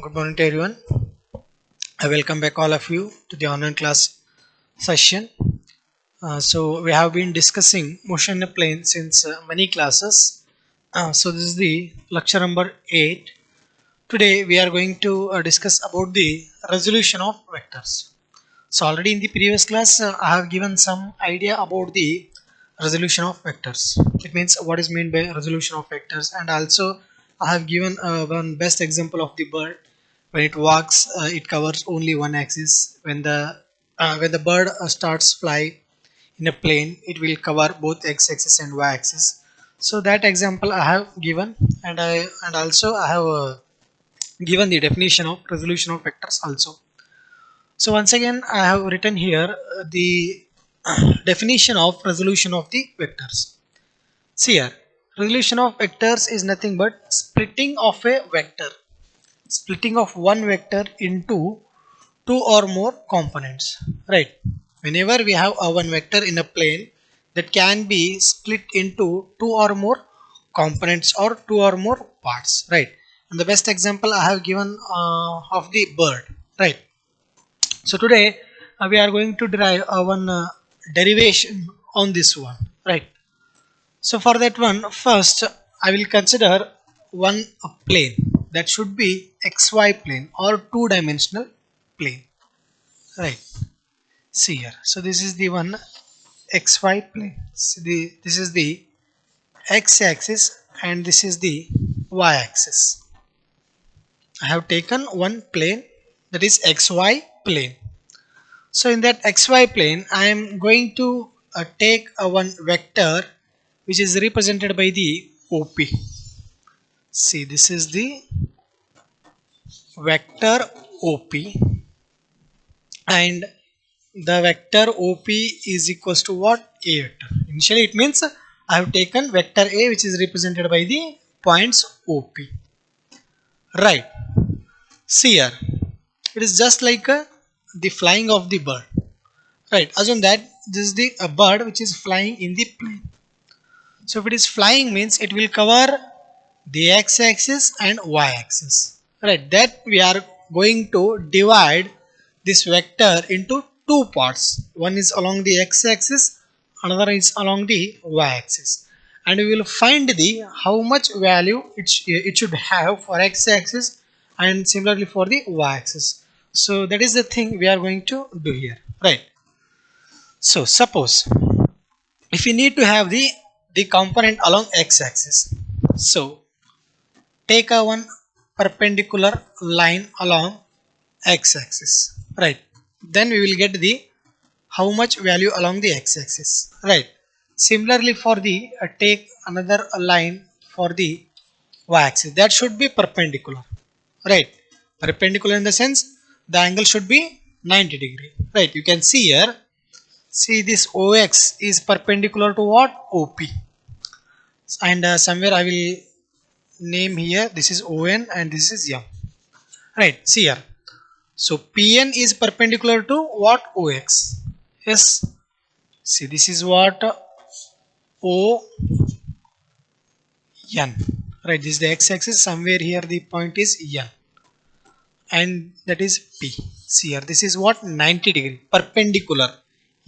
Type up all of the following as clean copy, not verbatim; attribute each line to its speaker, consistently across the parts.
Speaker 1: Good morning to everyone. I welcome back all of you to the online class session. So we have been discussing motion in a plane since many classes. So this is the lecture number 8. Today we are going to discuss about the resolution of vectors. So already in the previous class I have given some idea about the resolution of vectors. It means what is meant by resolution of vectors, and also I have given one best example of the bird. When it walks, it covers only one axis. When the bird starts fly in a plane, it will cover both x-axis and y-axis. So that example I have given, and also I have given the definition of resolution of vectors also. So once again I have written here the definition of resolution of the vectors. See here, resolution of vectors is nothing but splitting of a vector, splitting of one vector into two or more components, right? Whenever we have a one vector in a plane, that can be split into two or more components or two or more parts, right? And the best example I have given of the bird, right? So today we are going to derive one derivation on this one, right? So for that one, first I will consider one plane that should be xy plane or two-dimensional plane, right? See here. So this is the one xy plane. This is the x-axis and this is the y-axis. I have taken one plane, that is xy plane. So in that xy plane, I am going to take one vector which is represented by the OP. See, this is the vector OP, and the vector OP is equals to what? A vector. Initially it means I have taken vector A which is represented by the points OP. Right. See here. It is just like the flying of the bird. Right. Assume that this is a bird which is flying in the plane. So if it is flying means it will cover the x-axis and y-axis. Right. That we are going to divide this vector into two parts. One is along the x-axis, another is along the y-axis, and we will find the how much value it should have for x-axis and similarly for the y-axis. So that is the thing we are going to do here, right? So suppose if you need to have the component along x-axis, so take a one perpendicular line along x-axis, right? Then we will get the how much value along the x-axis, right? Similarly for the take another line for the y-axis, that should be perpendicular, right? Perpendicular in the sense the angle should be 90 degree, right? You can see here, see this OX is perpendicular to what? OP, and somewhere I will name here, this is ON and this is M, right? See here, so PN is perpendicular to what? OX. Yes. See, this is what? ON. Right. This is the x-axis. Somewhere here the point is N. And that is P. See here. This is what? 90 degree. Perpendicular.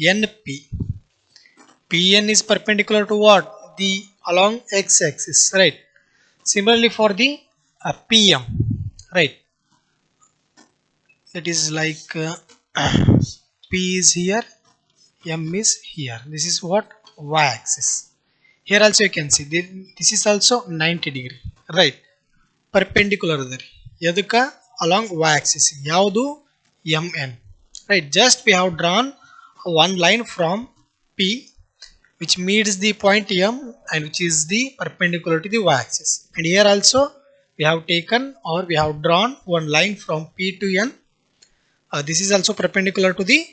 Speaker 1: NP. PN is perpendicular to what? The along x-axis. Right. Similarly for the PM. Right. That is like P is here, M is here. This is what? Y-axis. Here also you can see this is also 90 degree, right? Perpendicular adari. Yaduka along y-axis. Yaudu MN. Right. Just we have drawn one line from P which meets the point M and which is the perpendicular to the y-axis. And here also we have taken or we have drawn one line from P to N. This is also perpendicular to the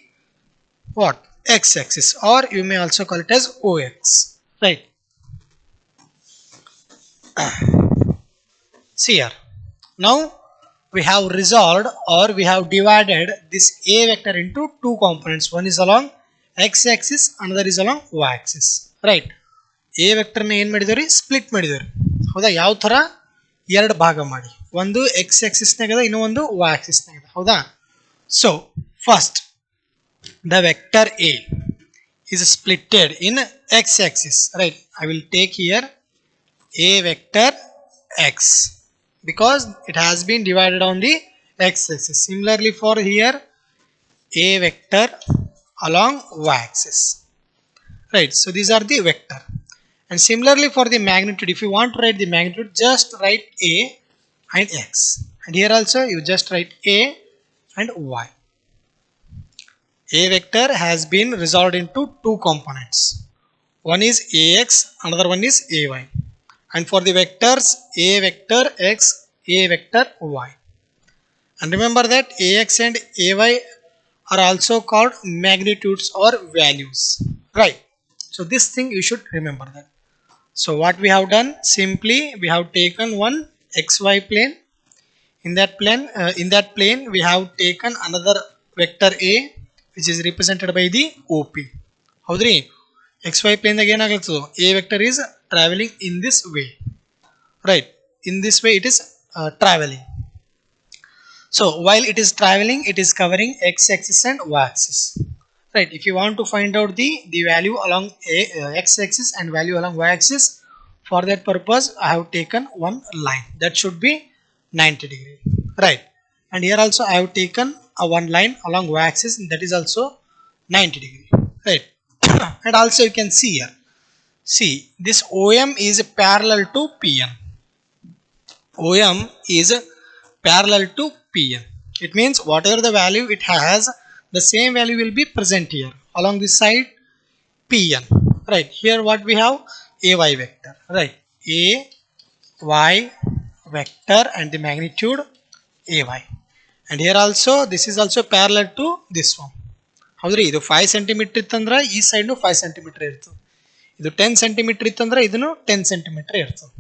Speaker 1: what? X-axis, or you may also call it as OX, right? See here, now we have resolved or we have divided this A vector into two components. One is along x-axis, another is along y-axis, right? A vector na ಏನು ಮಾಡಿದರಿ? Split ಮಾಡಿದರಿ. ಹೌದಾ? ಯಾವ ತರ? ಎರಡು ಭಾಗ ಮಾಡಿ. ಒಂದು x axis ನಾಗದ ಇನ್ನೊಂದು y axis ನಾಗದ ಹೌದಾ. So first the vector a is splitted in x axis, right? I will take here a vector x because it has been divided on the x axis. Similarly for here a vector along y axis, right? So these are the vector. And similarly for the magnitude, if you want to write the magnitude, just write a and x, and here also you just write a and y. A vector has been resolved into two components. One is ax, another one is ay. And for the vectors a vector x, a vector y. And remember that ax and ay are also called magnitudes or values, right? So this thing you should remember that. So what we have done, simply we have taken one xy plane. In that plane we have taken another vector a which is represented by the OP. ಹೌದ್ರಿ, xy plane ದಾಗ ಏನಾಗತ್ತದು, a vector is traveling in this way, right? In this way it is traveling. So while it is traveling, it is covering x axis and y axis, right? If you want to find out the value along x axis and value along y axis, for that purpose I have taken one line that should be 90 degree, right? And here also I have taken a one line along y axis, and that is also 90 degree, right? And also you can see here, see this OM is parallel to PN. OM is parallel to PN. It means whatever the value it has, the same value will be present here along this side PN, right? Here what we have, AY vector, right? AY vector and the magnitude AY. And here also this is also parallel to this one. ಹೌದ್ರಿ, ಇದು 5 centimetre ಇತ್ತಂದ್ರೆ ಈ ಸೈಡ್ನು 5 centimetre ಇರ್ತದೆ, ಇದು 10 centimetre ಇತ್ತಂದ್ರೆ ಇದನ್ನು 10 centimetre ಇರ್ತದೆ.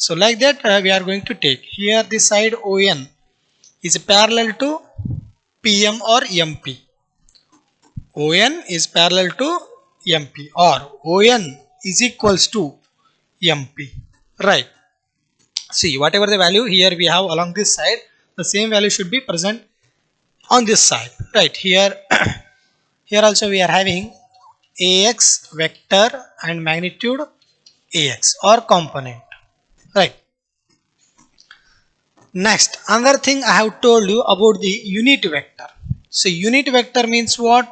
Speaker 1: So like that we are going to take here this side ON is parallel to PM or MP. ON is parallel to MP or ON is equals to MP, right? See whatever the value here we have along this side, the same value should be present on this side, right? Here here also we are having AX vector and magnitude AX or component, right? Next, another thing I have told you about the unit vector. So unit vector means what?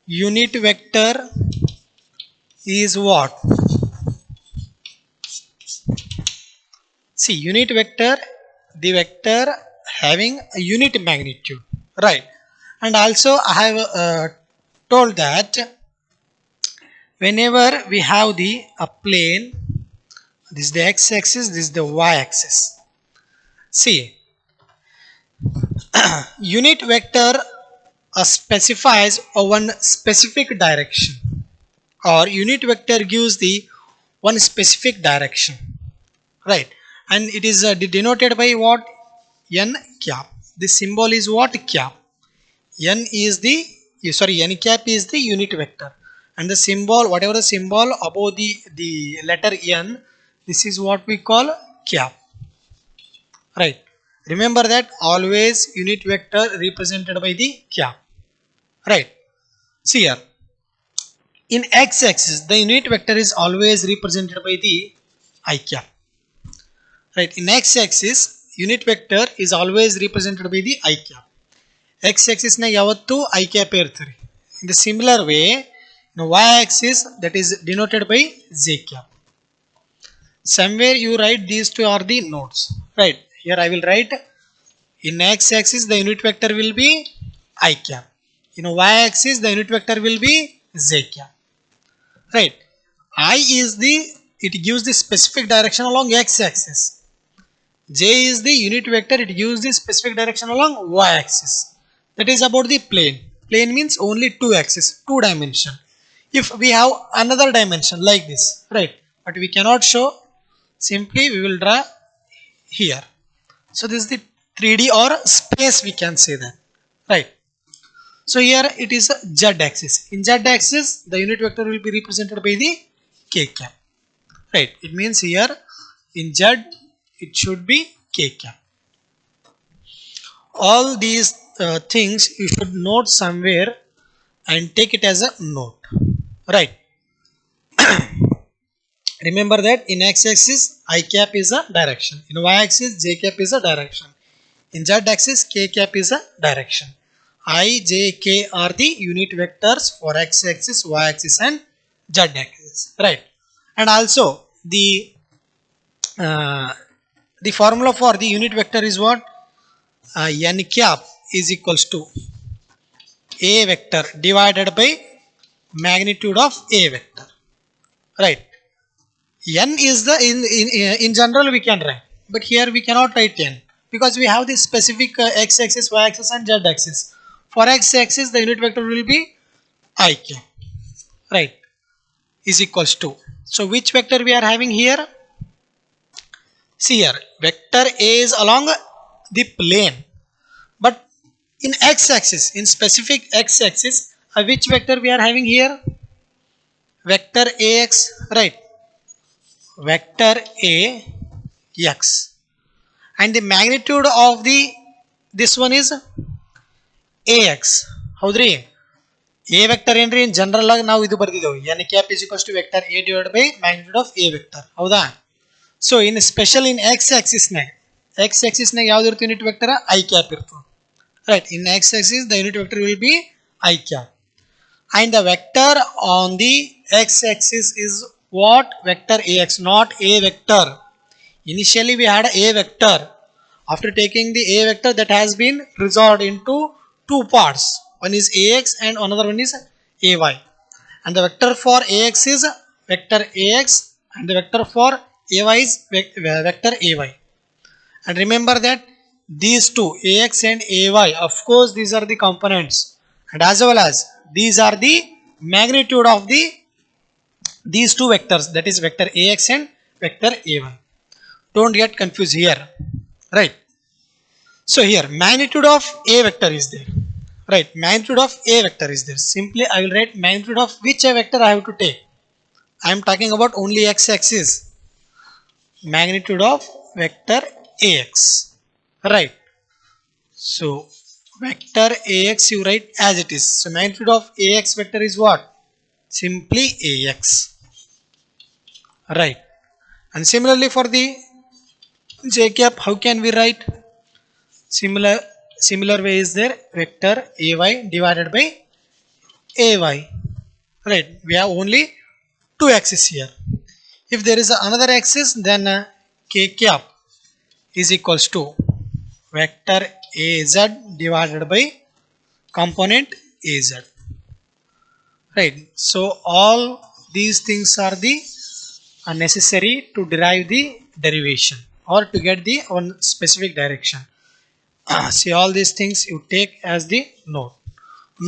Speaker 1: Unit vector is what? See, unit vector, the vector having a unit magnitude, right? And also I have told that whenever we have a plane, this is the x-axis, this is the y-axis. See, unit vector specifies one specific direction, or unit vector gives the one specific direction, right? And it is denoted by what? N cap. This symbol is what? Cap. N cap is the unit vector, and the symbol, whatever the symbol above the letter N, this is what we call cap, right? Remember that always unit vector represented by the cap, right? See here, in x-axis the unit vector is always represented by the I cap, right? In x-axis unit vector is always represented by the I cap. x-axis na yavattu I cap irtari. In the similar way, in y-axis that is denoted by j cap. Somewhere you write these two are the nodes, right? Here I will write, in x-axis the unit vector will be I cap. In y-axis the unit vector will be j cap, right? I is it gives the specific direction along x-axis. J is the unit vector, it gives the specific direction along y-axis. That is about the plane. Plane means only two axis, two dimension. If we have another dimension like this, right? But we cannot show, simply we will draw here. So this is the 3D or space, we can say that, right? So here it is a z axis. In z axis the unit vector will be represented by the k cap, right? It means here in z it should be k cap. all these things you should note somewhere and take it as a note, right? Remember that in x-axis I cap is a direction, in y-axis j cap is a direction, in z-axis k cap is a direction. I, j, k are the unit vectors for x-axis, y-axis and z-axis, right? And also uh, the formula for the unit vector is what? N cap is equals to a vector divided by magnitude of a vector, right? N is the in general we can write, but here we cannot write n because we have this specific x-axis, y-axis and z-axis. For x-axis the unit vector will be ik, right, is equals to. So which vector we are having here? See here, vector A is along the plane, but in x-axis, in specific x-axis, which vector we are having here? Vector ax, right? Vector ax, and the magnitude of the this one is ax. ಹೌದ್ರಿ, a vector ಏನ್ರಿ in general ಆಗಿ ನಾವು ಇದು ಬರ್ತಿದ್ದೇವೆ, n cap is equals to vector a divided by magnitude of a vector, ಹೌದಾ? So in special in x axis ನಾಗ ಯಾವ್ದು ಇರುತ್ತೆ unit vector? I cap ಇರ್ತದೆ, right? In x axis the unit vector will be I cap, and the vector on the x axis is what? Vector ax, not a vector. Initially we had a vector. After taking the a vector, that has been resolved into two parts. One is ax and another one is ay. And the vector for ax is vector ax and the vector for ay is vector ay. And remember that these two ax and ay, of course these are the components, and as well as these are the magnitude of these two vectors, that is vector ax and vector ay. Don't get confused here, right? So here magnitude of a vector is there, right? Magnitude of a vector is there. Simply I will write magnitude of which a vector I have to take. I am talking about only x axis. Magnitude of vector ax, right? So vector ax you write as it is. So magnitude of ax vector is what? Simply ax, right? And similarly for the j cap, how can we write? Similar way is there, vector ay divided by ay, right? We have only two axes here. If there is another axis, then k cap is equals to vector az divided by component az, right? So all these things are the necessary to derive the derivation or to get the one specific direction. See, all these things you take as the note.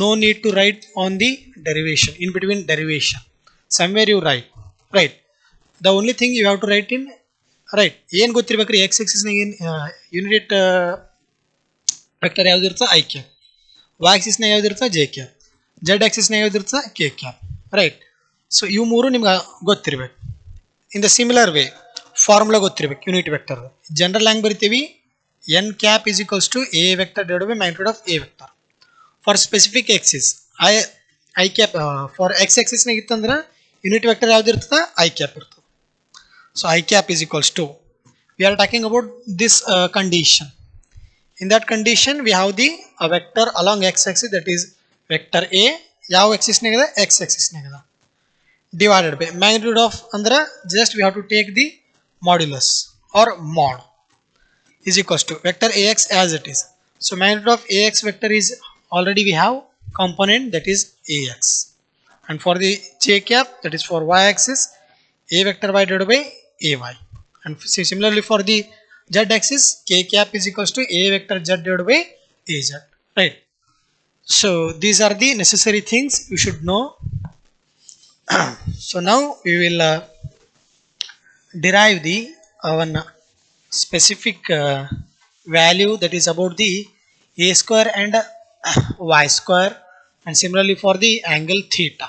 Speaker 1: No need to write on the derivation, in between derivation somewhere you write, right? The only thing you have to write in, right, ಏನು ಗೊತ್ತಿರಬೇಕ್ರಿ x axis ನಾಗ unit vector ಯಾವ್ದು ಇರ್ತದೆ? I cap. y axis ನಾಗ ಯಾವ್ದು ಇರ್ತದೆ? J cap. z axis ನಾಗ ಯಾವ್ದು ಇರ್ತದೆ? K cap, right? ಸೊ ಇವು ಮೂರು ನಿಮ್ಗೆ ಗೊತ್ತಿರಬೇಕು. In the similar way formula ಗೊತ್ತಿರಬೇಕು ಯೂನಿಟ್ ವೆಕ್ಟರ್. ಜನರಲ್ ಹ್ಯಾಂಗೆ ಬರಿತೀವಿ? n cap is equals to a vector divided by magnitude of a vector. For specific axis I cap, for x axis ನಾಗ ಇತ್ತಂದ್ರೆ unit vector ಯಾವ್ದು ಇರ್ತದೆ? I cap ಇರ್ತದೆ. So I cap is equals to, we are talking about this condition. In that condition we have the vector along x axis, that is vector a, ಯಾವ axis ನಾಗ ಇದೆ? X axis ನಾಗ ಇದೆ, divided by magnitude of ಅಂದ್ರೆ just we have to take the modulus or mod, is equals to vector ax as it is. So magnitude of ax vector is already we have component, that is ax, and for the j cap, that is for y axis, a vector y divided by ay, and similarly for the z axis, k cap is equals to a vector z divided by az, right? So these are the necessary things you should know. So now we will derive the one specific value, that is about the a square and y square, and similarly for the angle theta.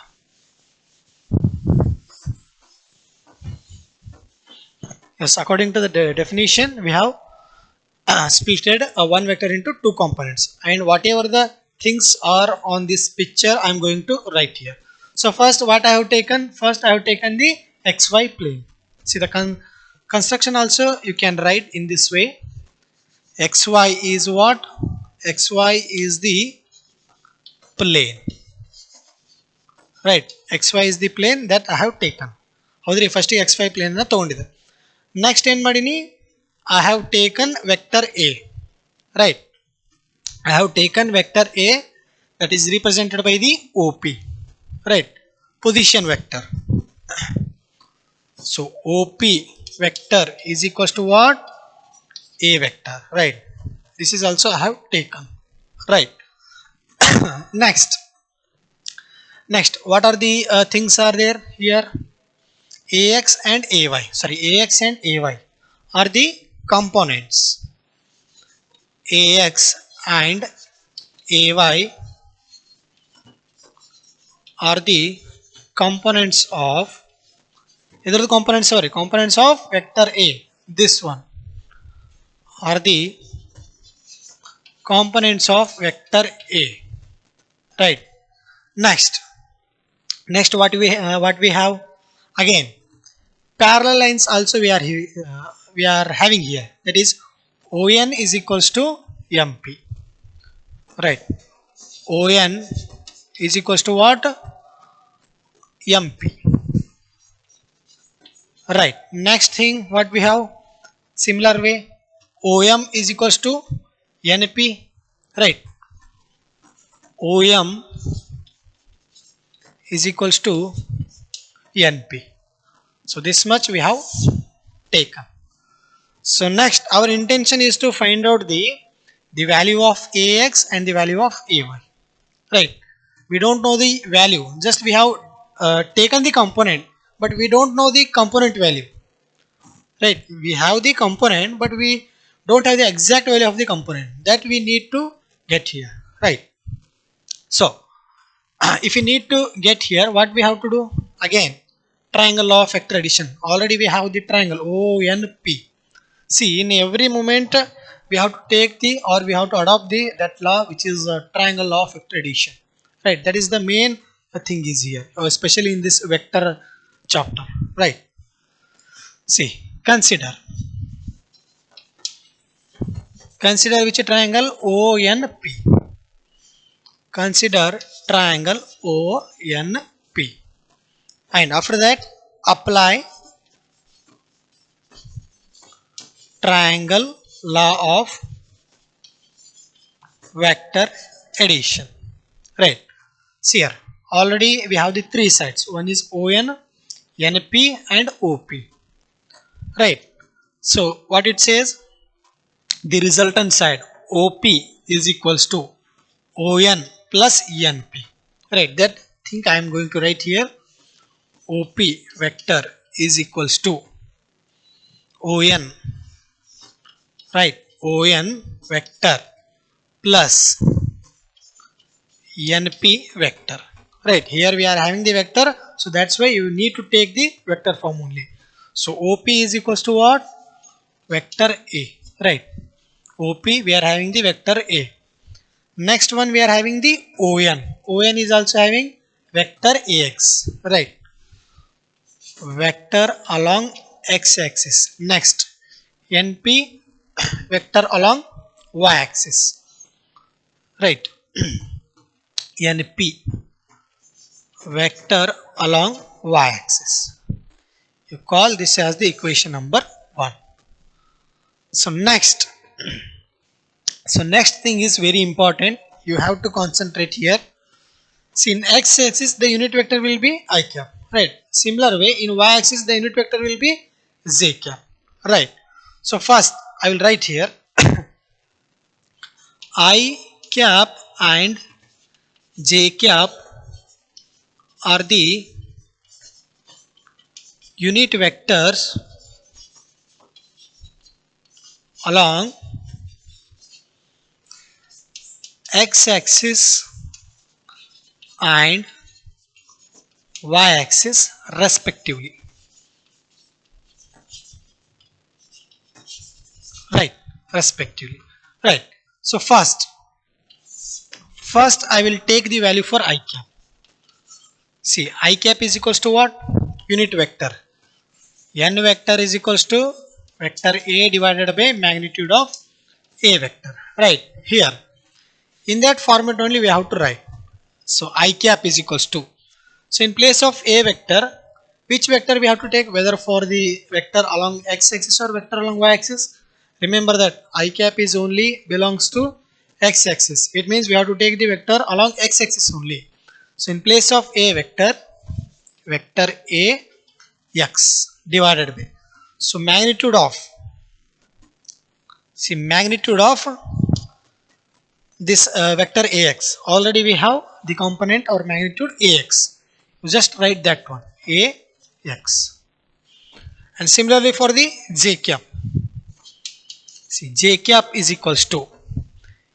Speaker 1: Yes, according to the definition we have splitted one vector into two components, and whatever the things are on this picture I'm going to write here. So first what I have taken, first I have taken the xy plane. See the construction also you can write in this way. Xy is what? Xy is the plane, right? Xy is the plane that I have taken. ಹೌದ್ರಿ first xy plane ಅನ್ನು ತಗೊಂಡಿದೆ. Next ಏನು ಮಾಡೀನಿ, I have taken vector A, right? I have taken vector A that is represented by the OP, right? Position vector. So OP vector is equals to what? A vector, right? This is also I have taken, right? Next what are the things are there here? Ax and Ay, sorry, Ax and Ay are the components. Ax and Ay are the components of, either the components, sorry, components of vector A. This one are the components of vector A, right? Next what we have, again parallel lines also we are having here, that is ON is equals to MP, right? ON is equals to what? MP, right? Next thing what we have, similar way, OM is equals to NP, right? OM is equals to NP. So this much we have taken. So next our intention is to find out the value of Ax and the value of Ay, right? We don't know the value, just we have taken the component, but we don't know the component value, right? We have the component but we don't have the exact value of the component, that we need to get here, right? So if we need to get here, what we have to do, again triangle law of vector addition. Already we have the triangle ONP. See, in every moment we have to take the, or we have to adopt the that law which is triangle law of vector addition, right? That is the main thing is here, especially in this vector chapter, right? See, consider which triangle? ONP. Consider triangle ONP, and after that apply triangle law of vector addition, right? See here, already we have the three sides, one is ON, NP and OP, right? So what it says, the resultant side OP is equals to ON plus NP, right? That thing I am going to write here. OP vector is equals to ON, right? ON vector plus NP vector, right? Here we are having the vector, so that's why you need to take the vector form only. So OP is equals to what? Vector A, right? OP we are having the vector A. Next one we are having the ON. ON is also having vector AX, right? Vector along x-axis. Next NP vector along y-axis, right? NP vector along y-axis. You call this as the equation number 1. So next thing is very important, you have to concentrate here. See, in x-axis the unit vector will be I cap, right? Similar way in y-axis the unit vector will be j cap, right? So first I will write here I cap and j cap are the unit vectors along x-axis and y-axis respectively, right? respectively. Right. So first I will take the value for I cap. See, I cap is equals to what? Unit vector. N vector is equals to vector A divided by magnitude of A vector. Right. Here. In that format only we have to write. So I cap is equals to. So in place of A vector, which vector we have to take, whether for the vector along x axis or vector along y axis? Remember that I cap is only belongs to x axis. It means we have to take the vector along x axis only. So in place of A vector, vector A x divided by. So magnitude of this vector ax. Already we have the component or magnitude ax. You just write that one ax. And similarly for the j cap. See, j cap is equals to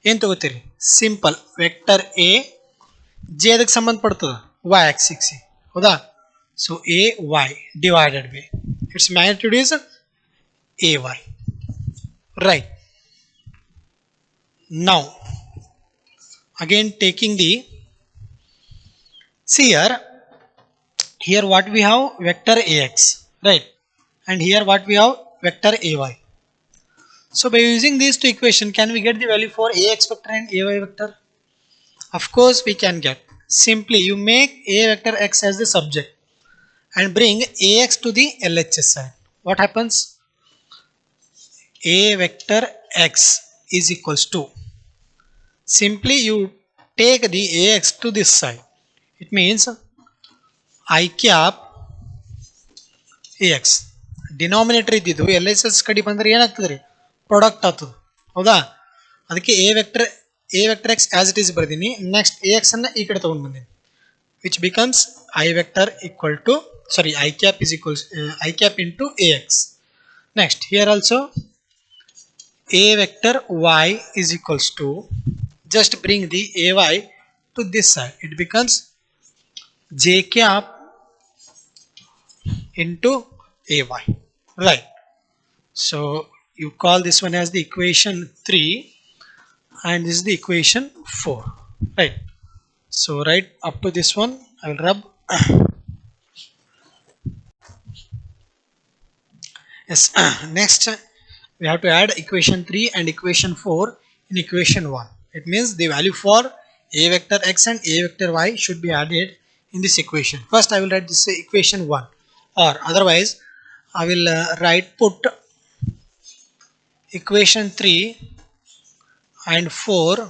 Speaker 1: ಏನು ತಗೋತೀರಿ simple vector A J ಅದಕ್ಕೆ ಸಂಬಂಧ ಪಡ್ತದ y axis ಹೌದಾ so a y divided by its magnitude is a y, right. Now again taking the, see here what we have vector ax, right, and here what we have vector ay. So by using these two equations, can we get the value for ax vector and ay vector? Of course we can get. Simply you make a vector x as the subject and bring ax to the LHS side. What happens? A vector x is equals to, simply you take the ax to this side. It means I cap ax. Denominator ಇದ್ದಿದ್ದು L S S ಕಡೆ ಬಂದರೆ ಏನಾಗ್ತದೆ ರೀ, product ಆಗ್ತದೆ ಹೌದಾ. ಅದಕ್ಕೆ a vector x as it is ಬರ್ದೀನಿ. Next a x ಅನ್ನ ಈ ಕಡೆ ತಗೊಂಡು ಬಂದೀನಿ, which becomes i vector equal to i cap is equals i cap into a x. Next here also a vector y is equals to, just bring the ay to this side, it becomes j cap into ay, right. So you call this one as the equation 3 and this is the equation 4, right. So right up to this one I will rub. Yes. Next we have to add equation 3 and equation 4 in equation 1. It means the value for a vector x and a vector y should be added in this equation. First I will write this equation 1, or otherwise I will put equation 3 and 4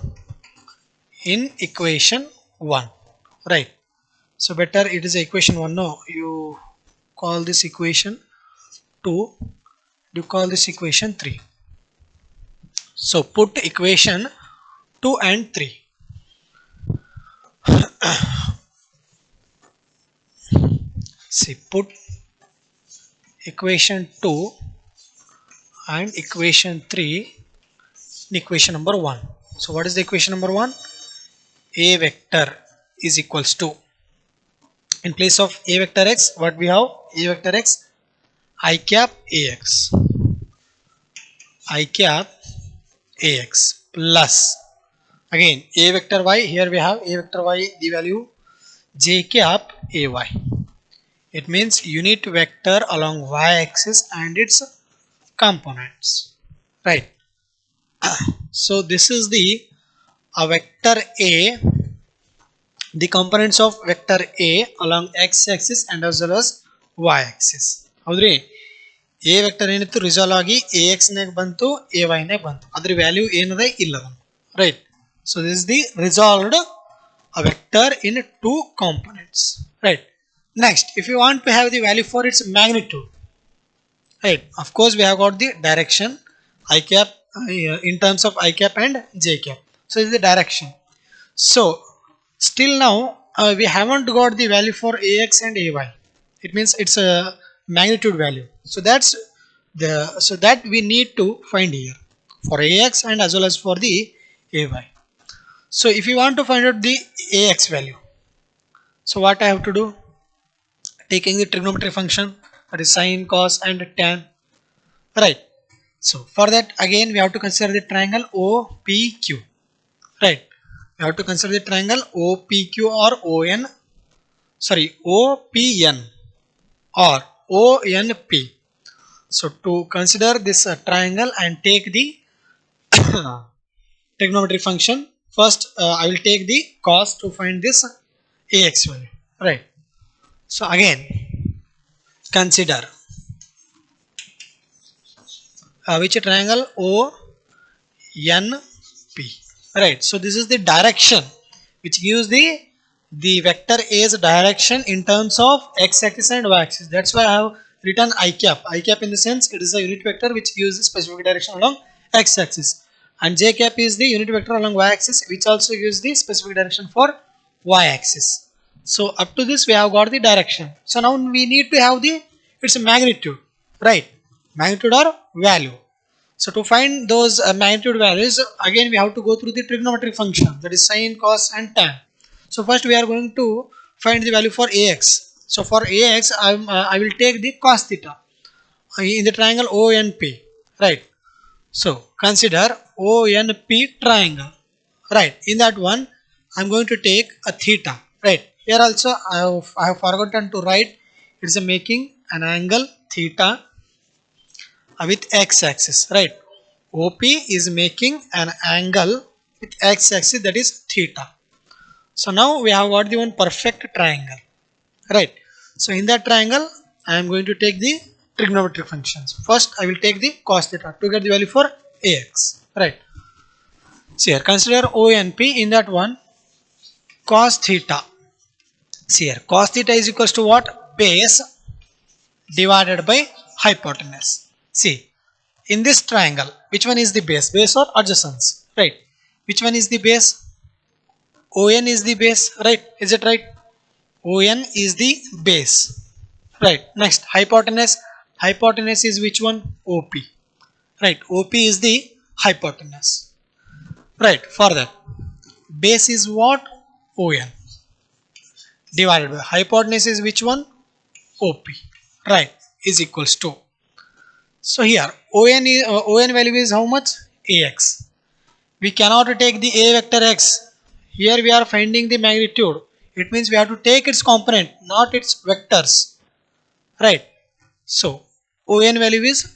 Speaker 1: in equation 1, right. So better it is equation 1, no, you call this equation 2, you call this equation 3. So put equation 2 and 3. See, put equation 2 and equation 3 in equation number 1. So what is the equation number 1? A vector is equals to, in place of a vector x, what we have? A vector x I cap ax, I cap ax plus again a vector y, here we have a vector y, the value j cap ay. It means unit vector along y axis and its components, right. So this is the vector a, the components of vector a along x axis and as well as y axis. ಹೌದ್ರಿ, A vector ಏನಿತ್ತು resolve ಆಗಿ A X ನಾಗ ಬಂತು, A Y ನಾಗ ಬಂತು, ಅದ್ರ value ಏನದ ಇಲ್ಲ, right. So this is the resolved vector in 2 components, right. Next, if you want to have the value for its magnitude, right, of course we have got the direction I cap in terms of I cap and j cap. So this is the direction. So still now we haven't got the value for ax and ay. It means it's a magnitude value. So that's that we need to find here for ax and as well as for the ay. So if you want to find out the ax value, so what I have to do? Taking the trigonometry function, that is sine, cos and tan, right. So for that again we have to consider the triangle OPQ, right? We have to consider the triangle OPQ or OPN or ONP. So to consider this triangle and take the trigonometry function, first I will take the cos to find this AX value, right? So again consider which triangle ONP, right? So this is the direction which gives the vector A's direction in terms of x-axis and y-axis. That's why I have written I cap. I cap in the sense it is a unit vector which gives the specific direction along x-axis, and j cap is the unit vector along y-axis which also gives the specific direction for y-axis. So up to this we have got the direction. So now we need to have the its magnitude, right? Magnitude or value. So to find those magnitude values, again we have to go through the trigonometric function, that is sine, cos and tan. So first we are going to find the value for AX. So for AX I will take the cos theta in the triangle ONP, right? So consider ONP triangle, right? In that one I am going to take a theta, right? Here also I have forgotten to write, it is making an angle theta with x-axis, right? OP is making an angle with x-axis, that is theta. So now we have got the one perfect triangle, right? So in that triangle I am going to take the trigonometric functions. First I will take the cos theta to get the value for AX, right? See here, consider ONP. In that one cos theta, see here, cos theta is equals to what? Base divided by hypotenuse. See, in this triangle which one is the base? Base or adjacent, right? Which one is the base? ON is the base, right? Is it right? ON is the base, right? Next hypotenuse. Hypotenuse is which one? OP, right? OP is the hypotenuse, right? For that base is what? ON divided by hypotenuse is which one? OP, right? Is equals to, so here ON value is how much? AX. We cannot take the A vector x. Here we are finding the magnitude. It means we have to take its component, not its vectors, right? So ON value is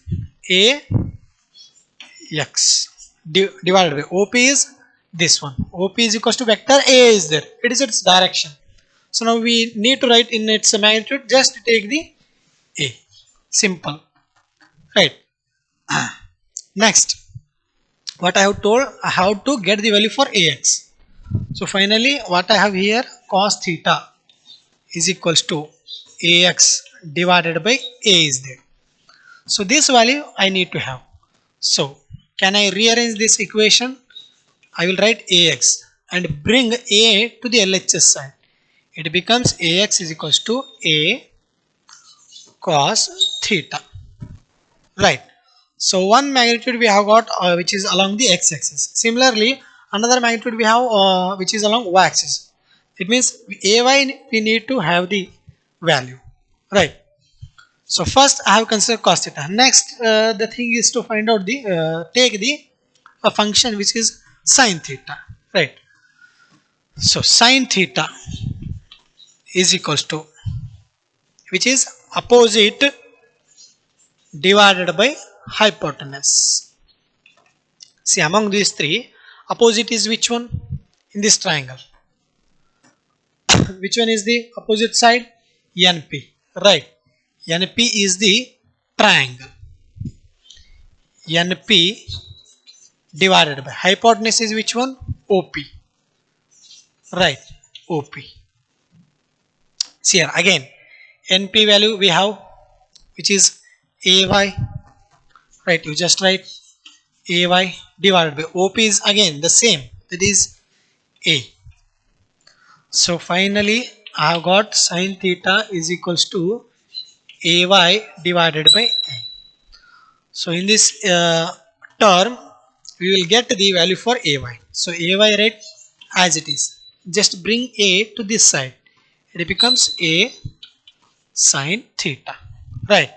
Speaker 1: AX divided by OP is this one. OP is equals to vector A is there. It is its direction. So now we need to write in its magnitude, just take the A. Simple, right? Next, what I have told, I have to get the value for AX. So finally what I have here, cos theta is equals to AX divided by A is there. So this value I need to have. So can I rearrange this equation? I will write AX and bring A to the LHS side. It becomes AX is equals to A cos theta, right? So one magnitude we have got which is along the x-axis. Similarly another magnitude we have which is along y-axis. It means AY we need to have the value, right? So first I have considered cos theta. Next the thing is to find out the take the function which is sin theta, right? So sin theta is equals to, which is opposite divided by hypotenuse. See, among these three, opposite is which one in this triangle? Which one is the opposite side? NP, right? NP is the triangle. NP divided by hypotenuse is which one? OP, right? OP. See here again, NP value we have which is AY, right? You just write AY divided by OP is again the same, that is A. So finally I have got sin theta is equals to AY divided by A. So in this term we will get the value for AY. So AY right as it is, just bring A to this side, it becomes A sin theta, right?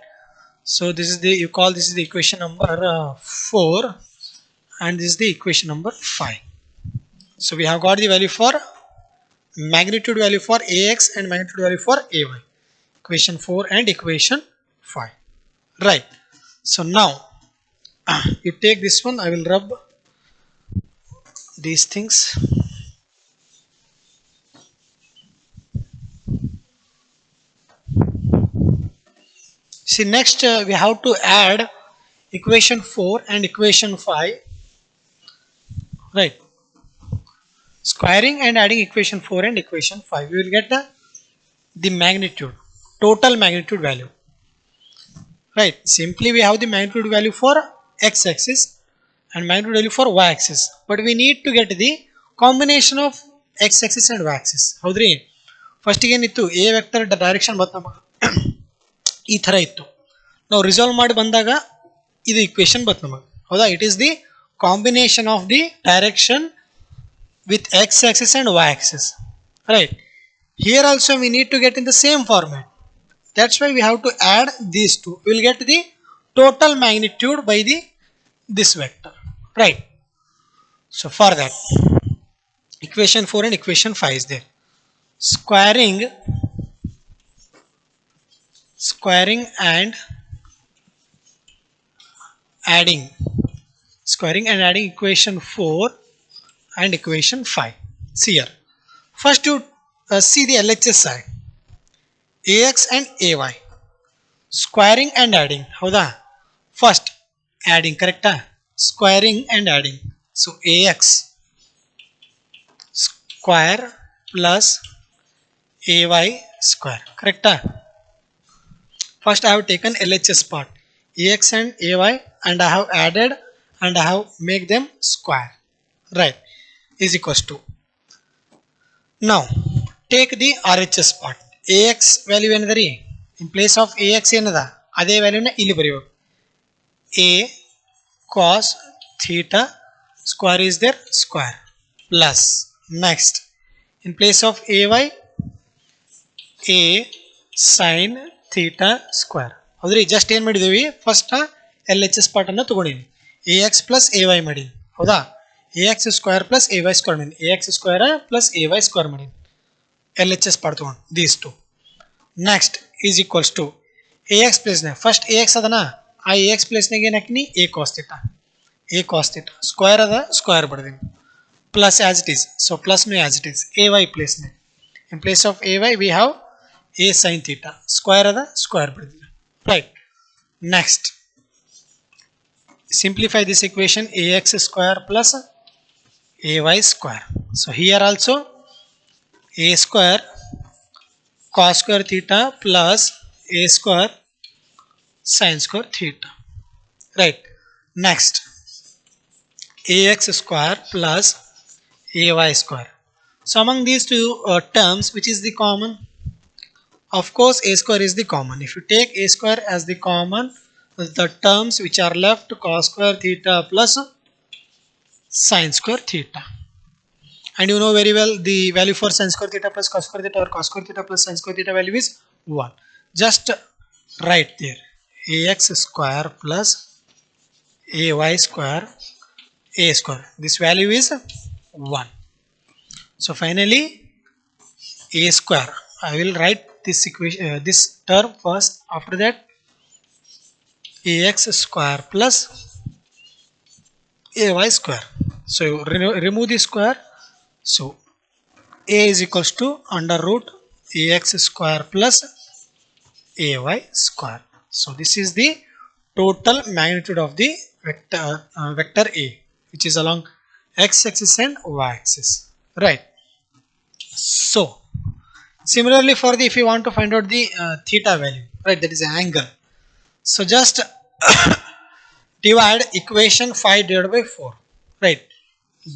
Speaker 1: So this is the, you call this is the equation number 4, and this is the equation number 5. So we have got the value for magnitude value for ax and magnitude value for ay, equation 4 and equation 5, right? So now you take this one, I will rub these things. See, next we have to add equation 4 and equation 5, right? Squaring and adding equation 4 and equation 5, we will get the magnitude, total magnitude value, right? Simply we have the magnitude value for x-axis and magnitude value for y-axis, but we need to get the combination of x-axis and y-axis. ಹೌದ್ರಿ, first ಏನಿತ್ತು A vector direction ಬಂತ ನಮಗೆ ಈ ಥರ ಇತ್ತು. ನಾವು resolve ಮಾಡಿ ಬಂದಾಗ ಇದು ಇಕ್ವೇಶನ್ ಬಂತು ನಮಗೆ, ಹೌದಾ? It is the combination of the direction with x-axis and y-axis, right? Here also we need to get in the same format. That's why we have to add these two. We will get the total magnitude by the this vector, right? So for that, equation 4 and equation 5 is there. Squaring and adding equation 4 and equation 5. See here, first you see the LHS side, ax and ay, squaring and adding, howda? First adding, correct? Squaring and adding, so ax square plus ay square, correct? First I have taken LHS part, ax and ay, and I have added and I have make them square, right? Is equals to, now take the RHS part. Ax value ಏನದರಿ, in place of ax ಏನದ ಅದೇ ವ್ಯಾಲ್ಯೂನ ಇಲ್ಲಿ ಬರೆಯಬೇಕು. A cos theta square is there, square, plus next in place of ay a sin theta square. ಹೌದ್ರಿ, just ಏನು ಮಾಡಿದ್ದೀವಿ, first LHS part ಅನ್ನು ತಗೊಂಡಿನಿ, ax plus ay ಮಾಡೀನಿ, ಹೌದಾ? ax square plus ay square ಮಾಡೀನಿ, ax square plus ay square ಮಾಡೀನಿ, LHS part ತಗೊಂಡು these two. Next is equals to ax place ನ ಫಸ್ಟ್ ax ಅದನ, ಆ ax place ನಾಗ ಏನು ಹಾಕಿನಿ, a cos theta ಸ್ಕ್ವೇರ್ ಅದ, square ಬಡ್ದೀನಿ, plus as it is, so plus no as it is, ay place ನ in place of ay we have a sin theta, square ಅದ, square ಬಡ್ದೀನಿ, right? Next simplify this equation, ax square plus ay square. So here also a square cos square theta plus a square sin square theta, right? Next ax square plus ay square. So among these two terms, which is the common? Of course a square is the common. If you take a square as the common, the terms which are left, cos square theta plus sin square theta, and you know very well the value for sin square theta plus cos square theta, or cos square theta plus sin square theta value is 1. Just write there, ax square plus ay square a square, this value is 1. So finally a square, I will write this equation, this term first, after that ax square plus ay square. So you remove the square, so a is equals to under root ax square plus ay square. So this is the total magnitude of the vector a, which is along x-axis and y-axis, right? So similarly for the, if you want to find out the theta value, right, that is an angle, so just divide equation 5 divided by 4, right?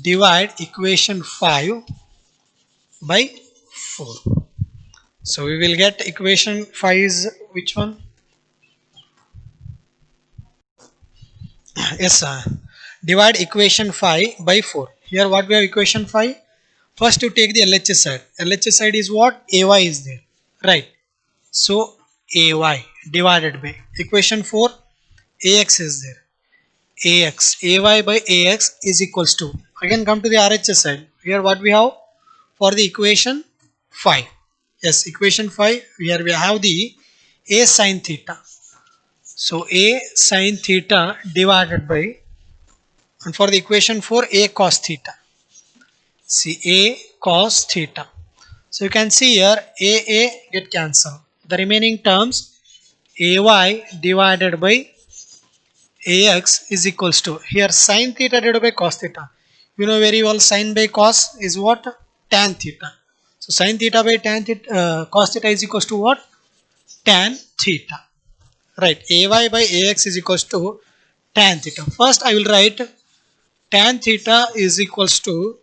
Speaker 1: Divide equation 5 by 4. So we will get equation 5 is which one? Yes, divide equation 5 by 4. Here what we have, equation 5, first you take the LHS side. LHS side is what? Ay is there, right? So ay, divided by equation 4, ax is there. Ay by ax is equals to, again come to the RHS side. Here what we have for the equation 5. Yes, equation 5, here we have the a sin theta. So a sin theta divided by, and for the equation 4, a cos theta. See, a cos theta. So you can see here a get cancelled. The remaining terms ay divided by ax is equals to, here sin theta divided by cos theta. You know very well sin by cos is what? Tan theta. So sin theta by tan theta, cos theta is equals to what? Tan theta. Right, ay by ax is equals to tan theta. First I will write tan theta is equals to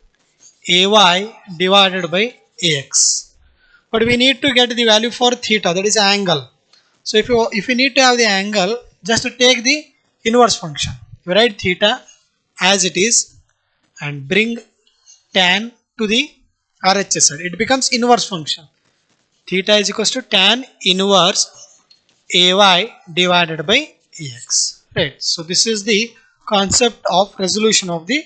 Speaker 1: ay divided by ax. But we need to get the value for theta, that is angle. So if you need to have the angle, just take the inverse function. You write theta as it is and bring tan to the RHS side. It becomes inverse function. Theta is equals to tan inverse ay divided by ax. Right. So this is the concept of resolution of the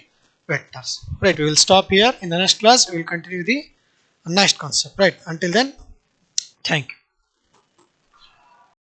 Speaker 1: vectors. Right. We will stop here. In the next class, we will continue the next concept. Right. Until then, thank you.